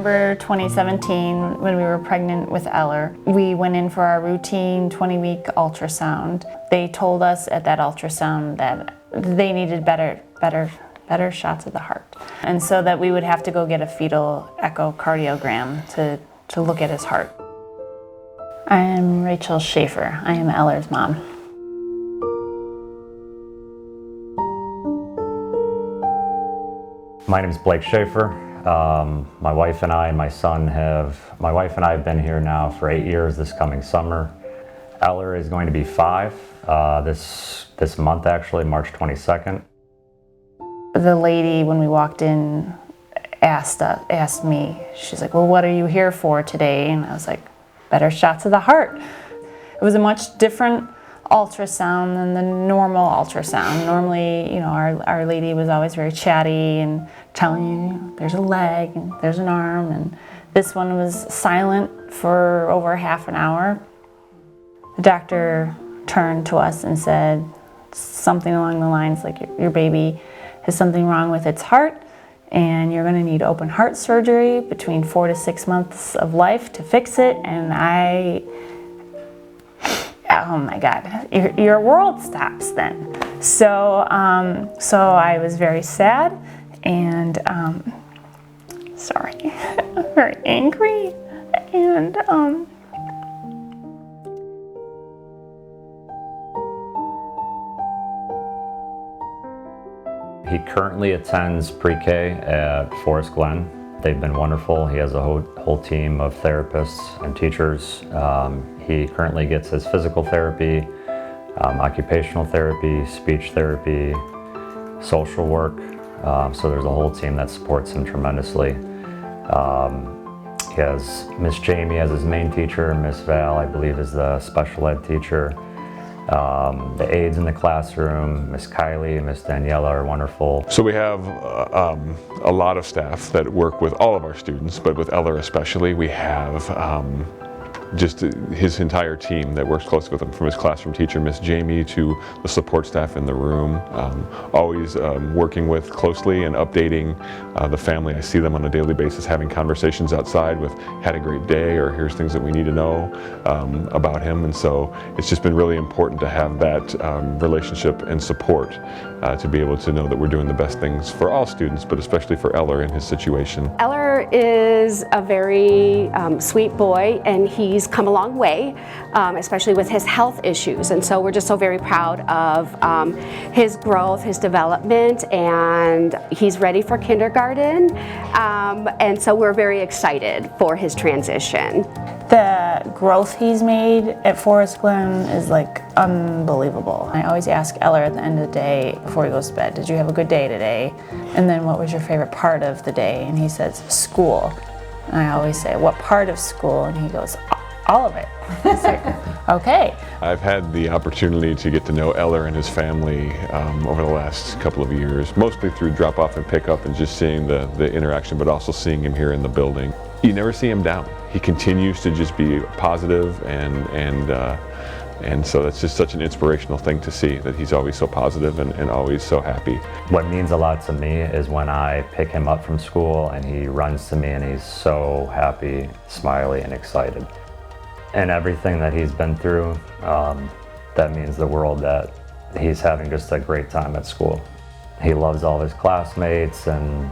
November 2017, when we were pregnant with Eller, we went in for our routine 20-week ultrasound. They told us at that ultrasound that they needed better shots of the heart. And so that we would have to go get a fetal echocardiogram to look at his heart. I am Rachel Schaefer. I am Eller's mom. My name is Blake Schaefer. My wife and I and my son my wife and I have been here now for 8 years this coming summer. Eller is going to be 5 this month actually, March 22nd. The lady, when we walked in, asked me, she's like, well, what are you here for today? And I was like, better shots of the heart. It was a much different ultrasound than the normal ultrasound. Normally, our lady was always very chatty and telling you, there's a leg and there's an arm, and this one was silent for over half an hour. The doctor turned to us and said something along the lines like, your baby has something wrong with its heart, and you're going to need open heart surgery between 4 to 6 months of life to fix it. And oh my God, your world stops then. So I was very sad and sorry, very angry, and He currently attends pre-K at Forest Glen. They've been wonderful. He has a whole team of therapists and teachers. He currently gets his physical therapy, occupational therapy, speech therapy, social work. So there's a whole team that supports him tremendously. He has Miss Jamie as his main teacher, Miss Val, I believe, is the special ed teacher. The aides in the classroom, Miss Kylie, Miss Daniela are wonderful. So we have a lot of staff that work with all of our students, but with Eller especially, we have just his entire team that works closely with him, from his classroom teacher, Miss Jamie, to the support staff in the room, always working with closely and updating the family. I see them on a daily basis having conversations outside with, had a great day, or here's things that we need to know about him. And so it's just been really important to have that relationship and support to be able to know that we're doing the best things for all students, but especially for Eller in his situation. Eller is a very sweet boy, and he's come a long way, especially with his health issues. And so we're just so very proud of his growth, his development, and he's ready for kindergarten. And so we're very excited for his transition. the growth he's made at Forest Glen is like unbelievable. I always ask Eller at the end of the day before he goes to bed, did you have a good day today? And then what was your favorite part of the day? And he says, school. And I always say, what part of school? And he goes, all of it. It's like, okay. I've had the opportunity to get to know Eller and his family over the last couple of years, mostly through drop-off and pick-up and just seeing the interaction, but also seeing him here in the building. You never see him down. He continues to just be positive, and so that's just such an inspirational thing to see, that he's always so positive and always so happy. What means a lot to me is when I pick him up from school and he runs to me and he's so happy, smiley, and excited. And everything that he's been through, that means the world, that he's having just a great time at school. He loves all his classmates and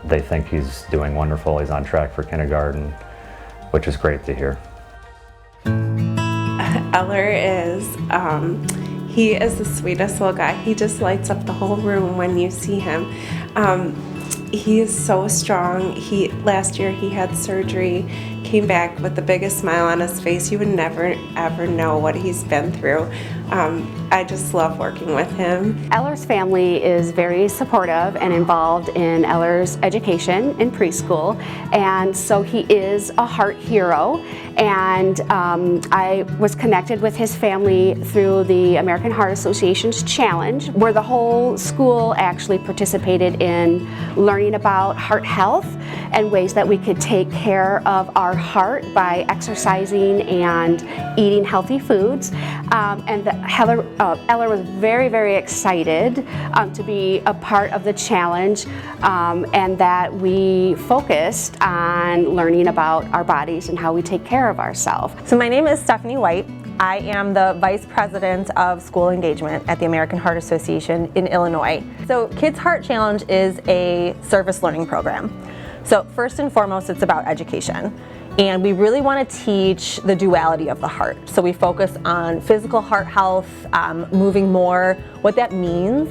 they think he's doing wonderful. He's on track for kindergarten, which is great to hear. Eller is, he is the sweetest little guy. He just lights up the whole room when you see him. He is so strong. Last year he had surgery, came back with the biggest smile on his face. You would never ever know what he's been through. I just love working with him. Eller's family is very supportive and involved in Eller's education in preschool, and so he is a heart hero. And I was connected with his family through the American Heart Association's challenge, where the whole school actually participated in learning about heart health and ways that we could take care of our heart by exercising and eating healthy foods. And Eller was very, very excited to be a part of the challenge, and that we focused on learning about our bodies and how we take care of ourselves. So my name is Stephanie White. I am the Vice President of School Engagement at the American Heart Association in Illinois. So Kids Heart Challenge is a service learning program. So first and foremost, it's about education. And we really want to teach the duality of the heart. So we focus on physical heart health, moving more, what that means.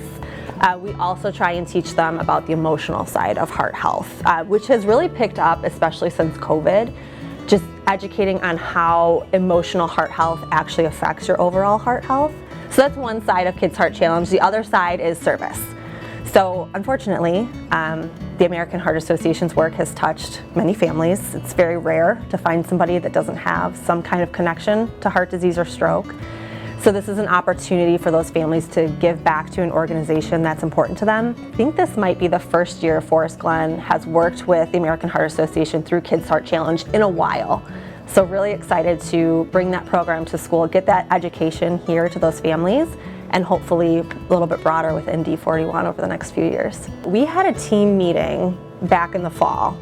We also try and teach them about the emotional side of heart health, which has really picked up, especially since COVID. Just educating on how emotional heart health actually affects your overall heart health. So that's one side of Kids Heart Challenge. The other side is service. So unfortunately, the American Heart Association's work has touched many families. It's very rare to find somebody that doesn't have some kind of connection to heart disease or stroke. So this is an opportunity for those families to give back to an organization that's important to them. I think this might be the first year Forest Glen has worked with the American Heart Association through Kids Heart Challenge in a while. So really excited to bring that program to school, get that education here to those families, and hopefully a little bit broader within D41 over the next few years. We had a team meeting back in the fall,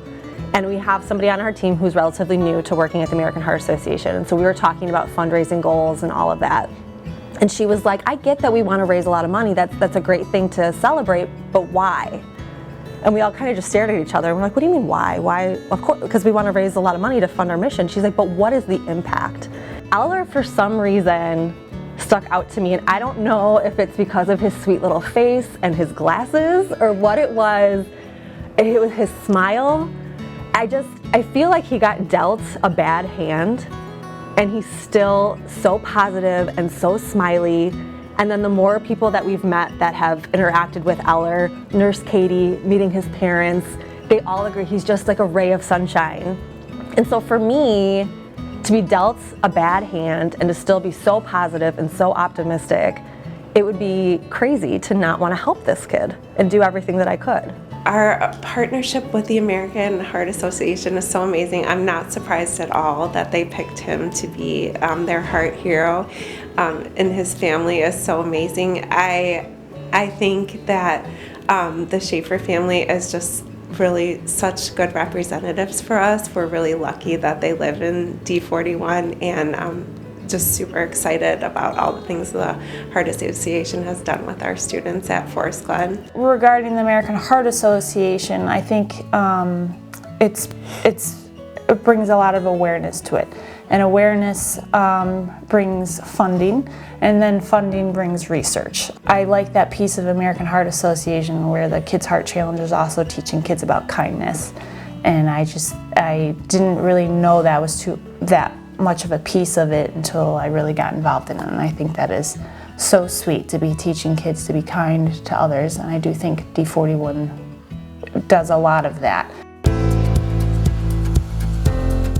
and we have somebody on our team who's relatively new to working at the American Heart Association. And so we were talking about fundraising goals and all of that. And she was like, I get that we want to raise a lot of money. That's a great thing to celebrate, but why? And we all kind of just stared at each other. And we're like, what do you mean why? Why? Of course, because we want to raise a lot of money to fund our mission. She's like, but what is the impact? Eller, for some reason, stuck out to me. And I don't know if it's because of his sweet little face and his glasses or what it was. It was his smile. I feel like he got dealt a bad hand. And he's still so positive and so smiley. And then the more people that we've met that have interacted with Eller, Nurse Katie, meeting his parents, they all agree he's just like a ray of sunshine. And so for me, to be dealt a bad hand and to still be so positive and so optimistic, it would be crazy to not want to help this kid and do everything that I could. Our partnership with the American Heart Association is so amazing. I'm not surprised at all that they picked him to be their heart hero, and his family is so amazing. I think that the Schaefer family is just really such good representatives for us. We're really lucky that they live in D41, and just super excited about all the things the Heart Association has done with our students at Forest Glen. Regarding the American Heart Association, I think it brings a lot of awareness to it. And awareness brings funding, and then funding brings research. I like that piece of American Heart Association where the Kids Heart Challenge is also teaching kids about kindness. And I didn't really know that was that much of a piece of it until I really got involved in it. And I think that is so sweet to be teaching kids to be kind to others. And I do think D41 does a lot of that.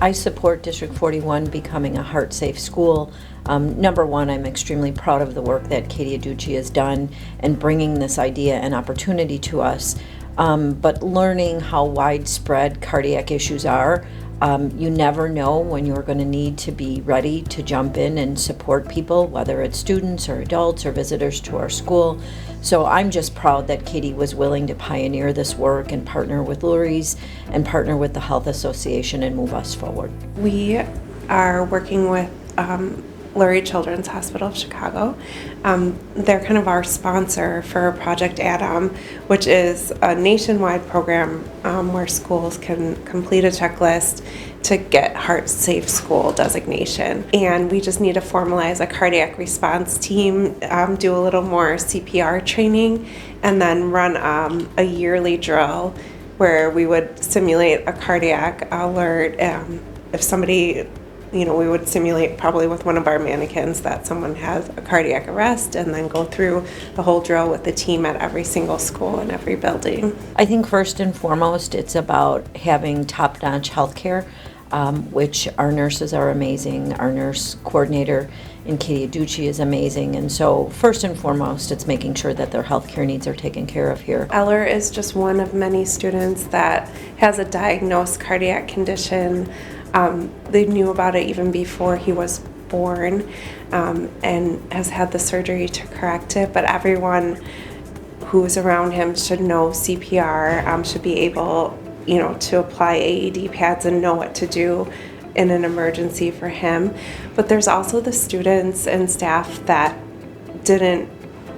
I support District 41 becoming a heart-safe school. Number one, I'm extremely proud of the work that Katie Aducci has done and bringing this idea and opportunity to us. But learning how widespread cardiac issues are, you never know when you're going to need to be ready to jump in and support people, whether it's students or adults or visitors to our school. So I'm just proud that Katie was willing to pioneer this work and partner with Lurie's and partner with the Health Association and move us forward. We are working with Lurie Children's Hospital of Chicago. They're kind of our sponsor for Project Adam, which is a nationwide program where schools can complete a checklist to get Heart Safe School designation. And we just need to formalize a cardiac response team, do a little more CPR training, and then run a yearly drill where we would simulate a cardiac alert. If somebody, we would simulate probably with one of our mannequins that someone has a cardiac arrest, and then go through the whole drill with the team at every single school and every building. I think first and foremost, it's about having top-notch healthcare, which our nurses are amazing. Our nurse coordinator in Katie Aducci is amazing. And so first and foremost, it's making sure that their healthcare needs are taken care of here. Eller is just one of many students that has a diagnosed cardiac condition. They knew about it even before he was born and has had the surgery to correct it, but everyone who's around him should know CPR, should be able, to apply AED pads and know what to do in an emergency for him. But there's also the students and staff that didn't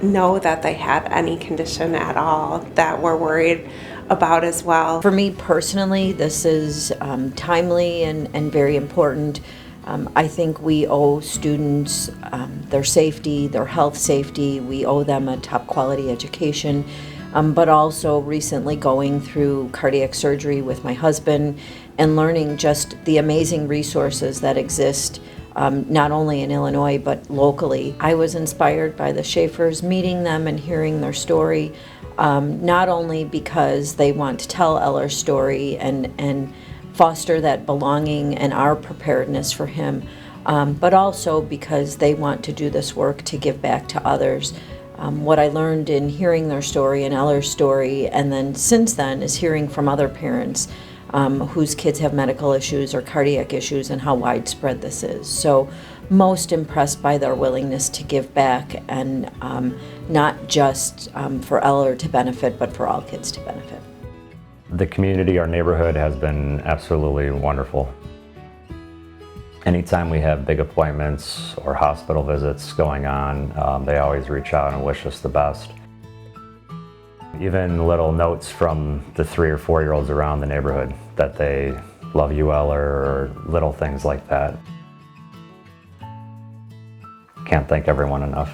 know that they had any condition at all that we're worried about as well. For me personally, this is timely and very important. I think we owe students their safety, their health safety. We owe them a top quality education, but also recently going through cardiac surgery with my husband and learning just the amazing resources that exist not only in Illinois but locally. I was inspired by the Schaefers, meeting them and hearing their story, not only because they want to tell Eller's story and foster that belonging and our preparedness for him, but also because they want to do this work to give back to others. What I learned in hearing their story and Eller's story, and then since then, is hearing from other parents whose kids have medical issues or cardiac issues and how widespread this is. So most impressed by their willingness to give back, and not just for Eller to benefit, but for all kids to benefit. The community, our neighborhood, has been absolutely wonderful. Anytime we have big appointments or hospital visits going on, they always reach out and wish us the best. Even little notes from the 3 or 4-year-olds around the neighborhood that they love you, Eller, or little things like that. Can't thank everyone enough.